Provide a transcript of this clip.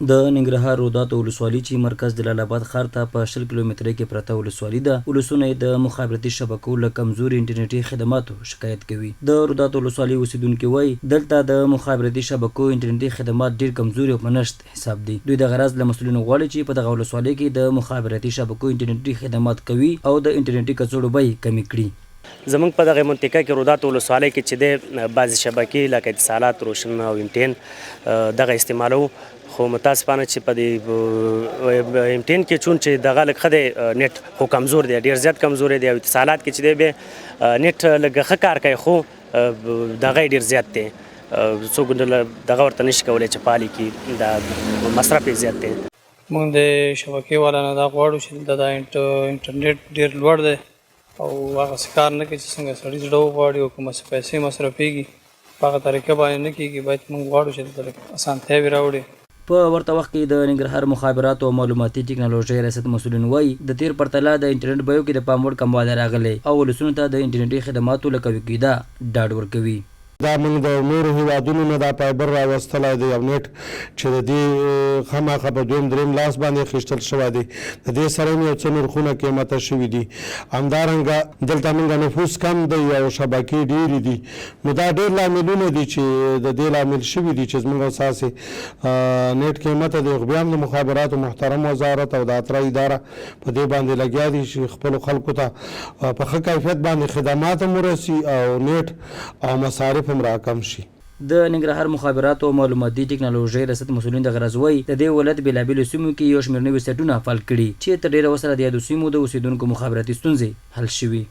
د ننګرهار روداتو ولسوالۍ چې مرکز جلال آباد ښار ته په 10 کیلومتره کې پرته ولسوالۍ ده، ولسونه یې د مخابراتي شبکو له کمزوري انټرنیټي خدماتو شکایت کوي. د روداتو ولسوالۍ اوسیدونکي وایي دلته د مخابراتي شبکو انټرنیټي خدمات ډیر کمزوري او په نشت حساب دي. دوی د غرض له مسؤلینو غواړي چې په دغه ولسوالۍ کې د مخابراتي شبکو انټرنیټي خدمات قوي او د انټرنیټي کڅوړو بیې کمې کړي. زمونږ په دغه منطقه کې روداتو ولسوالۍ کې چې د بعضې شبکې لکه اتصالات، روشن او امټین دغه استعمالو، خو متاسفانه چې په دې امټین کې چون چې دغه لږ ښه دی، نیټ خو کمزور دی، ډېر زیات کمزور دی. او اتصالات کې چې دی بیا نیټ لږ ښه کار کوي، خو دغه یې ډېر زیات دی، څوک دغه ورته نشي کولی چې فعال کړي، د مصرف یې زیات دی. موږ د شبکې والا نه دا غواړو چې د انټرنیټ ډېر لوړ دی او هغسې کار نه کوي چې څنګه سړي زړه وغواړي او کومه پیسې مصرفېږي په هغه طریقه باندې نه کېږي. باید موږ غواړو چې دلته اسانتیاوې راوړي. په ورته وخت کې د ننګرهار مخابراتو او معلوماتي ټکنالوژۍ ریاست مسؤلین وایي د تیر پرتله د انټرنیټ بیو کې د پام وړ کموالی راغلی او ولسونو ته د انټرنیټي خدماتو له قوي کېدا ډاډ ورکوي. دا موږ د نورو هیوادونو نه دا فایبر راوستلی دی او نیټ چې د دې خامخا په دویم دریم لاس باندې اخیستل شوی دی. د دې سره یو څه نرخونه قیمته شوي دي. همدارنګه دلته موږ نفوس کم دی او شبکې ډېرې دي. نو دا ډېر لاملونه دي چې د دې لامل شوي دي چې زموږ اساسې نیټ قیمته دی. خو بیا هم د مخابراتو محترم وزارت او د اترا اداره په دې باندې لګیا دي چې خپلو خلکو ته په ښه کیفیت باندې خدمات هم ورسي او نیټ او مصارف راکم شي. د ننګرهار مخابراتو او معلوماتي ټکنالوژۍ ریاست مسؤلین د غرض وایي د دې ولایت بېلابېلو سیمو کې یو شمېر نوي سایټونه فعال کړي چې تر ډېره وسره د یادو سیمو د اوسیدونکو مخابراتي ستونزې حل شوي.